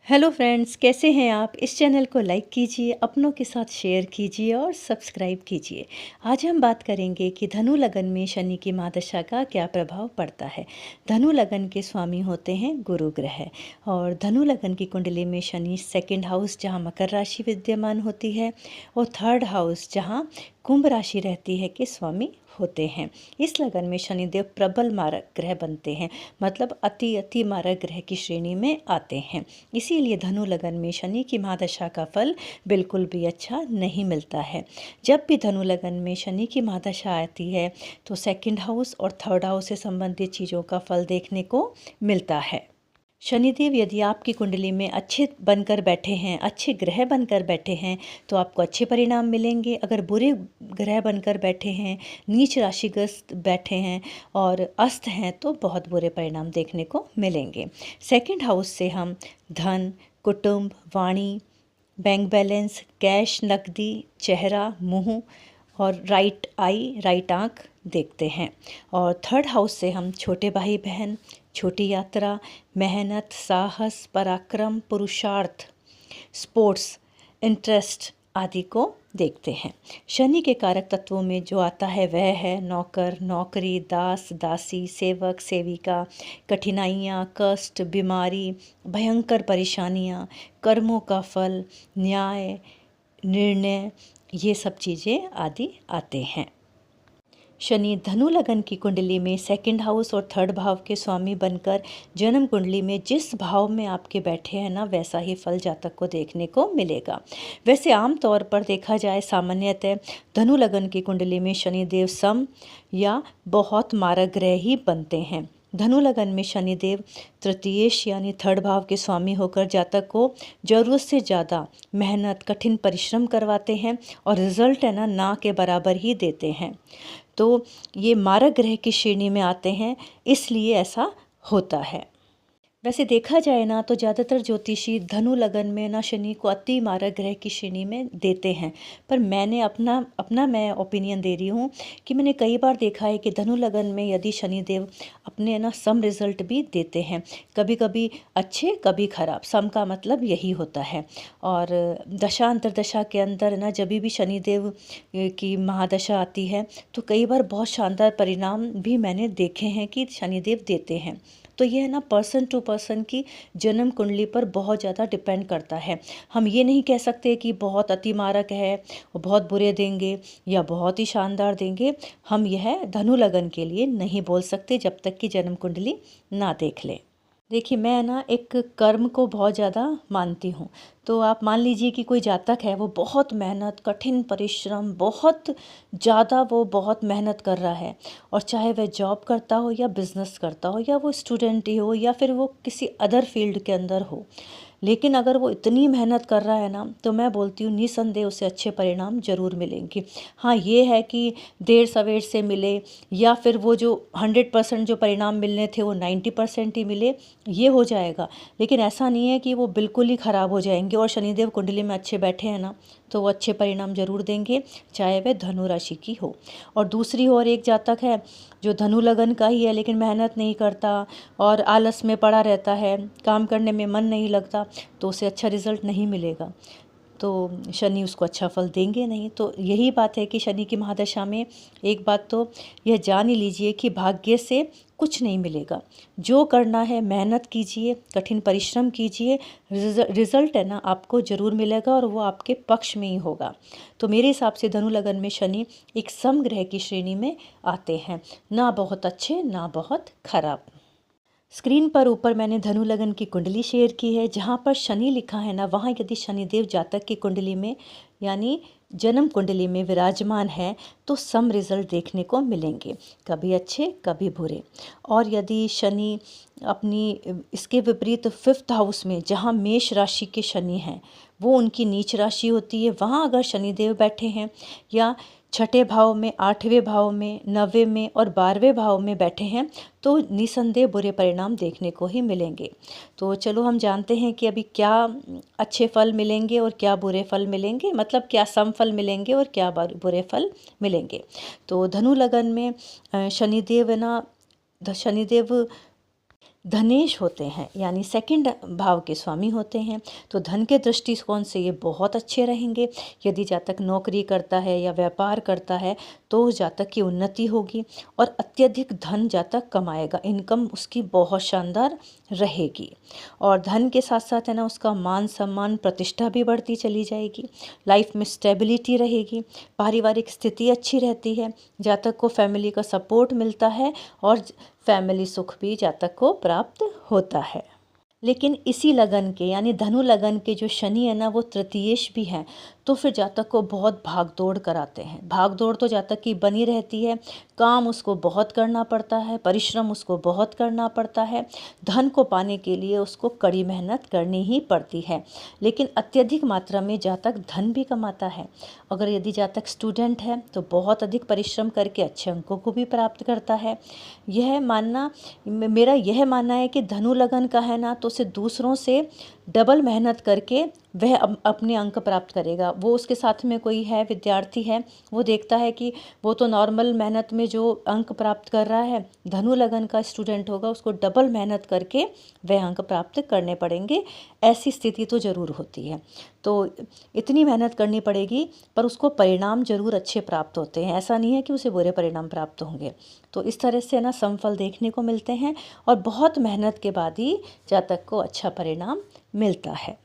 Hello friends, कैसे हैं आप। इस चैनल को लाइक कीजिए, अपनों के साथ शेयर कीजिए और सब्सक्राइब कीजिए। आज हम बात करेंगे कि धनु लगन में शनि की महादशा का क्या प्रभाव पड़ता है। धनु लगन के स्वामी होते हैं गुरु ग्रह और धनु लगन की कुंडली में शनि सेकंड हाउस जहां मकर राशि विद्यमान होती है और थर्ड हाउस जहां कुंभ राशि रहती है के स्वामी होते हैं। इस लगन में शनिदेव प्रबल मारक ग्रह बनते हैं, मतलब अति मारक ग्रह की श्रेणी में आते हैं। इसीलिए धनु लगन में शनि की महादशा का फल बिल्कुल भी अच्छा नहीं मिलता है। जब भी धनु लगन में शनि की महादशा आती है तो सेकंड हाउस और थर्ड हाउस से संबंधित चीज़ों का फल देखने को मिलता है। शनिदेव यदि आपकी कुंडली में अच्छे बनकर बैठे हैं, अच्छे ग्रह बनकर बैठे हैं तो आपको अच्छे परिणाम मिलेंगे। अगर बुरे ग्रह बनकर बैठे हैं, नीच राशिग्रस्त बैठे हैं और अस्त हैं तो बहुत बुरे परिणाम देखने को मिलेंगे। सेकंड हाउस से हम धन, कुटुंब, वाणी, बैंक बैलेंस, कैश, नकदी, चेहरा, मुंह और राइट आई, राइट आँख देखते हैं। और थर्ड हाउस से हम छोटे भाई बहन, छोटी यात्रा, मेहनत, साहस, पराक्रम, पुरुषार्थ, स्पोर्ट्स, इंटरेस्ट आदि को देखते हैं। शनि के कारक तत्वों में जो आता है वह है नौकर, नौकरी, दास, दासी, सेवक, सेविका, कठिनाइयाँ, कष्ट, बीमारी, भयंकर परेशानियाँ, कर्मों का फल, न्याय, निर्णय, ये सब चीज़ें आदि आते हैं। शनि धनु लगन की कुंडली में सेकंड हाउस और थर्ड भाव के स्वामी बनकर जन्म कुंडली में जिस भाव में आपके बैठे हैं ना, वैसा ही फल जातक को देखने को मिलेगा। वैसे आम तौर पर देखा जाए सामान्यतः धनु लगन की कुंडली में शनिदेव सम या बहुत मारक ग्रह ही बनते हैं। धनु लगन में शनिदेव तृतीयेश यानी थर्ड भाव के स्वामी होकर जातक को जरूरत से ज़्यादा मेहनत, कठिन परिश्रम करवाते हैं और रिजल्ट है ना के बराबर ही देते हैं। तो ये मारक ग्रह की श्रेणी में आते हैं, इसलिए ऐसा होता है। वैसे देखा जाए ना तो ज़्यादातर ज्योतिषी धनु लगन में ना शनि को अति मारक ग्रह की श्रेणी में देते हैं, पर मैंने अपना मैं ओपिनियन दे रही हूँ कि मैंने कई बार देखा है कि धनु लगन में यदि शनिदेव अपने ना सम रिजल्ट भी देते हैं, कभी कभी अच्छे कभी खराब। सम का मतलब यही होता है। और दशा अंतरदशा के अंदर ना जब भी शनिदेव की महादशा आती है तो कई बार बहुत शानदार परिणाम भी मैंने देखे हैं कि शनिदेव देते हैं। तो यह ना पर्सन टू पर्सन की जन्म कुंडली पर बहुत ज़्यादा डिपेंड करता है। हम ये नहीं कह सकते कि बहुत अतिमारक है और बहुत बुरे देंगे या बहुत ही शानदार देंगे। हम यह धनु लगन के लिए नहीं बोल सकते जब तक कि जन्म कुंडली ना देख लें। देखिए, मैं ना एक कर्म को बहुत ज़्यादा मानती हूँ। तो आप मान लीजिए कि कोई जातक है, वो बहुत मेहनत, कठिन परिश्रम, बहुत ज़्यादा वो बहुत मेहनत कर रहा है और चाहे वह जॉब करता हो या बिज़नेस करता हो या वो स्टूडेंट ही हो या फिर वो किसी अदर फील्ड के अंदर हो, लेकिन अगर वो इतनी मेहनत कर रहा है ना तो मैं बोलती हूँ निसंदेह उसे अच्छे परिणाम जरूर मिलेंगे। हाँ, ये है कि देर सवेर से मिले या फिर वो जो 100% जो परिणाम मिलने थे वो 90% ही मिले, ये हो जाएगा। लेकिन ऐसा नहीं है कि वो बिल्कुल ही ख़राब हो जाएंगे। और शनिदेव कुंडली में अच्छे बैठे हैं ना तो वो अच्छे परिणाम जरूर देंगे, चाहे वह धनु राशि की हो। और दूसरी ओर एक जातक है जो धनु लगन का ही है लेकिन मेहनत नहीं करता और आलस में पड़ा रहता है, काम करने में मन नहीं लगता, तो उसे अच्छा रिजल्ट नहीं मिलेगा, तो शनि उसको अच्छा फल देंगे नहीं। तो यही बात है कि शनि की महादशा में एक बात तो यह जान ही लीजिए कि भाग्य से कुछ नहीं मिलेगा। जो करना है मेहनत कीजिए, कठिन परिश्रम कीजिए, रिजल्ट है ना आपको ज़रूर मिलेगा और वो आपके पक्ष में ही होगा। तो मेरे हिसाब से धनु लगन में शनि एक समग्रह की श्रेणी में आते हैं, ना बहुत अच्छे ना बहुत खराब। स्क्रीन पर ऊपर मैंने धनु लगन की कुंडली शेयर की है। जहाँ पर शनि लिखा है ना, वहाँ यदि शनिदेव जातक की कुंडली में यानी जन्म कुंडली में विराजमान है तो सम रिजल्ट देखने को मिलेंगे, कभी अच्छे कभी बुरे। और यदि शनि अपनी इसके विपरीत फिफ्थ हाउस में जहाँ मेष राशि के शनि हैं, वो उनकी नीच राशि होती है, वहाँ अगर शनिदेव बैठे हैं या छठे भाव में, आठवें भाव में, नवें में और 12वें भाव में बैठे हैं तो निसंदेह बुरे परिणाम देखने को ही मिलेंगे। तो चलो हम जानते हैं कि अभी क्या अच्छे फल मिलेंगे और क्या बुरे फल मिलेंगे, मतलब क्या सम फल मिलेंगे और क्या बुरे फल मिलेंगे। तो धनु लगन में शनिदेव धनेश होते हैं, यानी सेकंड भाव के स्वामी होते हैं। तो धन के दृष्टिकोण से ये बहुत अच्छे रहेंगे। यदि जातक नौकरी करता है या व्यापार करता है तो उस जातक की उन्नति होगी और अत्यधिक धन जातक कमाएगा, इनकम उसकी बहुत शानदार रहेगी। और धन के साथ साथ है ना, उसका मान सम्मान प्रतिष्ठा भी बढ़ती चली जाएगी, लाइफ में स्टेबिलिटी रहेगी, पारिवारिक स्थिति अच्छी रहती है, जातक को फैमिली का सपोर्ट मिलता है और फैमिली सुख भी जातक को प्राप्त होता है। लेकिन इसी लगन के, यानी धनु लगन के जो शनि है ना, वो तृतीयेश भी हैं, तो फिर जातक को बहुत भाग दौड़ कराते हैं। भाग दौड़ तो जातक की बनी रहती है, काम उसको बहुत करना पड़ता है, परिश्रम उसको बहुत करना पड़ता है, धन को पाने के लिए उसको कड़ी मेहनत करनी ही पड़ती है। लेकिन अत्यधिक मात्रा में जातक धन भी कमाता है। अगर यदि जातक स्टूडेंट है तो बहुत अधिक परिश्रम करके अच्छे अंकों को भी प्राप्त करता है। मेरा यह मानना है कि धनु लगन का है ना, तो उसे दूसरों से डबल मेहनत करके वह अपने अंक प्राप्त करेगा। वो उसके साथ में कोई है, विद्यार्थी है, वो देखता है कि वो तो नॉर्मल मेहनत में जो अंक प्राप्त कर रहा है, धनु लगन का स्टूडेंट होगा, उसको डबल मेहनत करके वह अंक प्राप्त करने पड़ेंगे। ऐसी स्थिति तो ज़रूर होती है। तो इतनी मेहनत करनी पड़ेगी, पर उसको परिणाम जरूर अच्छे प्राप्त होते हैं। ऐसा नहीं है कि उसे बुरे परिणाम प्राप्त होंगे। तो इस तरह से ना समफल देखने को मिलते हैं और बहुत मेहनत के बाद ही जातक को अच्छा परिणाम मिलता है।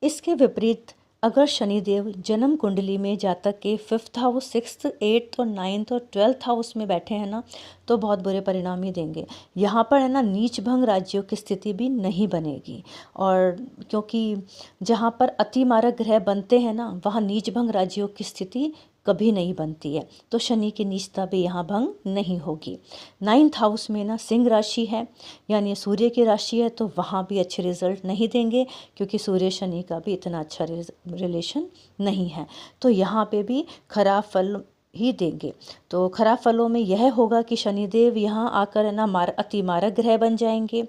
इसके विपरीत अगर शनिदेव जन्म कुंडली में जातक के 5th हाउस, 6th, 8th और 9th और 12th हाउस में बैठे हैं ना, तो बहुत बुरे परिणाम ही देंगे। यहाँ पर है ना, नीच भंग राज्यों की स्थिति भी नहीं बनेगी। और क्योंकि जहाँ पर अति मारक ग्रह बनते हैं ना, वहाँ नीच भंग राज्यों की स्थिति कभी नहीं बनती है, तो शनि की नीचता भी यहाँ भंग नहीं होगी। 9th हाउस में ना सिंह राशि है, यानी सूर्य की राशि है, तो वहाँ भी अच्छे रिजल्ट नहीं देंगे, क्योंकि सूर्य शनि का भी इतना अच्छा रिलेशन नहीं है। तो यहाँ पे भी खराब फल ही देंगे। तो खराब फलों में यह होगा कि शनिदेव यहाँ आकर है ना अति मारक ग्रह बन जाएंगे,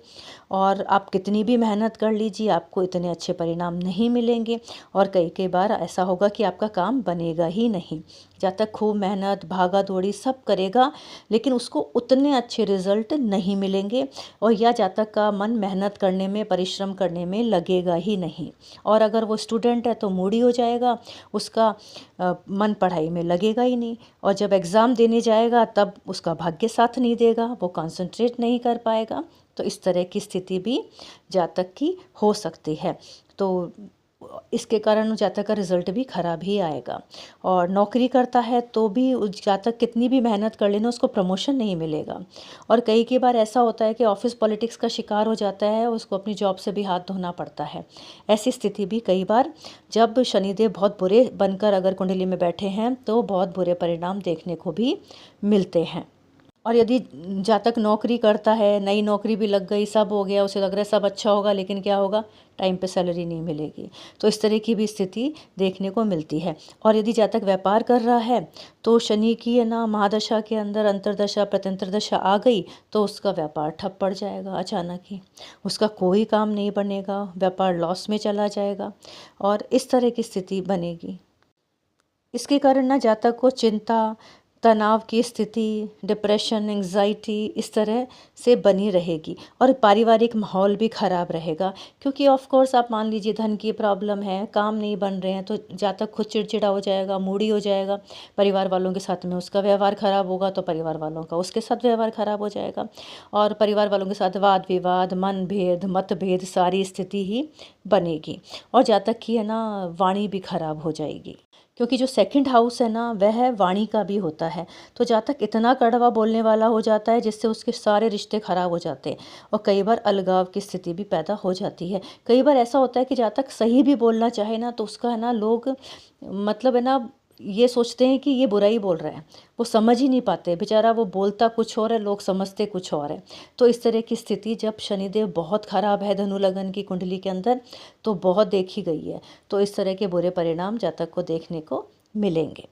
और आप कितनी भी मेहनत कर लीजिए, आपको इतने अच्छे परिणाम नहीं मिलेंगे। और कई कई बार ऐसा होगा कि आपका काम बनेगा ही नहीं। जातक खूब मेहनत, भागा दौड़ी सब करेगा, लेकिन उसको उतने अच्छे रिजल्ट नहीं मिलेंगे, और या जातक का मन मेहनत करने में, परिश्रम करने में लगेगा ही नहीं। और अगर वो स्टूडेंट है तो मूडी हो जाएगा, उसका मन पढ़ाई में लगेगा ही नहीं, और जब एग्ज़ाम देने जाएगा तब उसका भाग्य साथ नहीं देगा, वो कंसंट्रेट नहीं कर पाएगा। तो इस तरह की स्थिति भी जातक की हो सकती है। तो इसके कारण जातक का रिजल्ट भी खराब ही आएगा। और नौकरी करता है तो भी उस जातक कितनी भी मेहनत कर लेना, उसको प्रमोशन नहीं मिलेगा। और कई बार ऐसा होता है कि ऑफिस पॉलिटिक्स का शिकार हो जाता है, उसको अपनी जॉब से भी हाथ धोना पड़ता है। ऐसी स्थिति भी कई बार, जब शनिदेव बहुत बुरे बनकर अगर कुंडली में बैठे हैं, तो बहुत बुरे परिणाम देखने को भी मिलते हैं। और यदि जातक नौकरी करता है, नई नौकरी भी लग गई, सब हो गया, उसे लग रहा है सब अच्छा होगा, लेकिन क्या होगा, टाइम पे सैलरी नहीं मिलेगी। तो इस तरह की भी स्थिति देखने को मिलती है। और यदि जातक व्यापार कर रहा है तो शनि की है ना महादशा के अंदर अंतर्दशा, प्रत्यंतर दशा आ गई, तो उसका व्यापार ठप पड़ जाएगा अचानक ही, उसका कोई काम नहीं बनेगा, व्यापार लॉस में चला जाएगा, और इस तरह की स्थिति बनेगी। इसके कारण ना जातक को चिंता, तनाव की स्थिति, डिप्रेशन, एंग्जाइटी इस तरह से बनी रहेगी, और पारिवारिक माहौल भी खराब रहेगा। क्योंकि ऑफ कोर्स आप मान लीजिए धन की प्रॉब्लम है, काम नहीं बन रहे हैं, तो जातक खुद चिड़चिड़ा हो जाएगा, मूडी हो जाएगा। परिवार वालों के साथ में उसका व्यवहार खराब होगा, तो परिवार वालों का उसके साथ व्यवहार खराब हो जाएगा, और परिवार वालों के साथ वाद विवाद, मनभेद, मतभेद सारी स्थिति ही बनेगी। और जातक की है ना वाणी भी खराब हो जाएगी, क्योंकि जो सेकंड हाउस है ना, वह वाणी का भी होता है। तो जातक इतना कड़वा बोलने वाला हो जाता है, जिससे उसके सारे रिश्ते खराब हो जाते हैं, और कई बार अलगाव की स्थिति भी पैदा हो जाती है। कई बार ऐसा होता है कि जातक सही भी बोलना चाहे ना, तो उसका है ना लोग मतलब है ना ये सोचते हैं कि ये बुरा ही बोल रहा है, वो समझ ही नहीं पाते, बेचारा वो बोलता कुछ और है, लोग समझते कुछ और है। तो इस तरह की स्थिति जब शनिदेव बहुत खराब है धनु लगन की कुंडली के अंदर, तो बहुत देखी गई है। तो इस तरह के बुरे परिणाम जातक को देखने को मिलेंगे।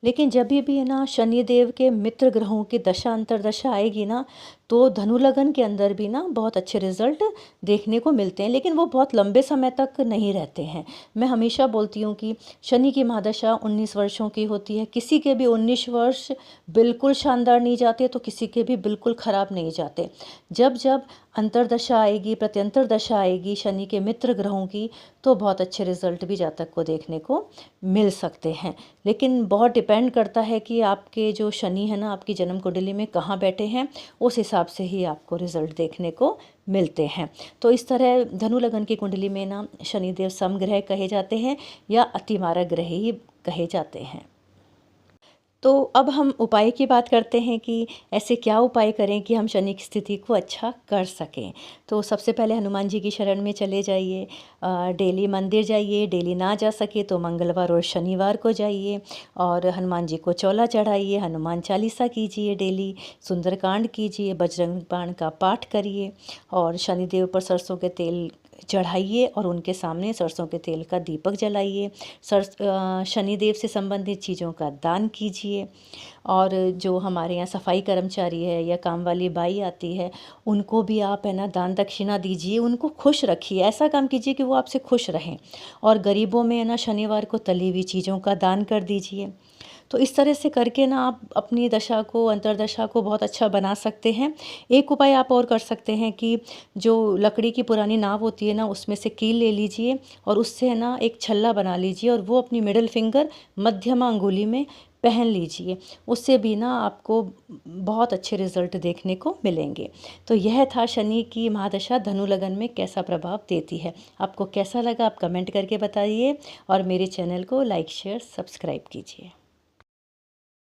लेकिन जब भी है ना शनिदेव के मित्र ग्रहों की दशा अंतर्दशा आएगी ना, तो धनु लगन के अंदर भी ना बहुत अच्छे रिजल्ट देखने को मिलते हैं, लेकिन वो बहुत लंबे समय तक नहीं रहते हैं। मैं हमेशा बोलती हूँ कि शनि की महादशा 19 वर्षों की होती है। किसी के भी 19 वर्ष बिल्कुल शानदार नहीं जाते, तो किसी के भी बिल्कुल ख़राब नहीं जाते। जब जब अंतर्दशा आएगी, प्रत्यंतर दशा आएगी शनि के मित्र ग्रहों की, तो बहुत अच्छे रिजल्ट भी जातक को देखने को मिल सकते हैं। लेकिन बहुत डिपेंड करता है कि आपके जो शनि है ना, आपकी जन्म कुंडली में कहाँ बैठे हैं, उस हिसाब से ही आपको रिजल्ट देखने को मिलते हैं। तो इस तरह धनु लगन की कुंडली में ना शनिदेव समग्रह कहे जाते हैं या अतिमारक ग्रह ही कहे जाते हैं। तो अब हम उपाय की बात करते हैं कि ऐसे क्या उपाय करें कि हम शनि की स्थिति को अच्छा कर सकें। तो सबसे पहले हनुमान जी की शरण में चले जाइए, डेली मंदिर जाइए, डेली ना जा सके तो मंगलवार और शनिवार को जाइए और हनुमान जी को चौला चढ़ाइए, हनुमान चालीसा कीजिए, डेली सुंदरकांड कीजिए, बजरंग बाण का पाठ करिए और शनिदेव पर सरसों के तेल चढ़ाइए और उनके सामने सरसों के तेल का दीपक जलाइए। शनिदेव से संबंधित चीज़ों का दान कीजिए और जो हमारे यहाँ सफाई कर्मचारी है या काम वाली बाई आती है, उनको भी आप है ना दान दक्षिणा दीजिए, उनको खुश रखिए। ऐसा काम कीजिए कि वो आपसे खुश रहें। और गरीबों में है ना शनिवार को तली हुई चीज़ों का दान कर दीजिए। तो इस तरह से करके ना आप अपनी दशा को, अंतर्दशा को बहुत अच्छा बना सकते हैं। एक उपाय आप और कर सकते हैं कि जो लकड़ी की पुरानी नाव होती है ना, उसमें से कील ले लीजिए और उससे है ना एक छल्ला बना लीजिए और वो अपनी मिडिल फिंगर मध्यमा अंगुली में पहन लीजिए। उससे भी ना आपको बहुत अच्छे रिजल्ट देखने को मिलेंगे। तो यह था शनि की महादशा धनु लगन में कैसा प्रभाव देती है। आपको कैसा लगा आप कमेंट करके बताइए और मेरे चैनल को लाइक शेयर सब्सक्राइब कीजिए।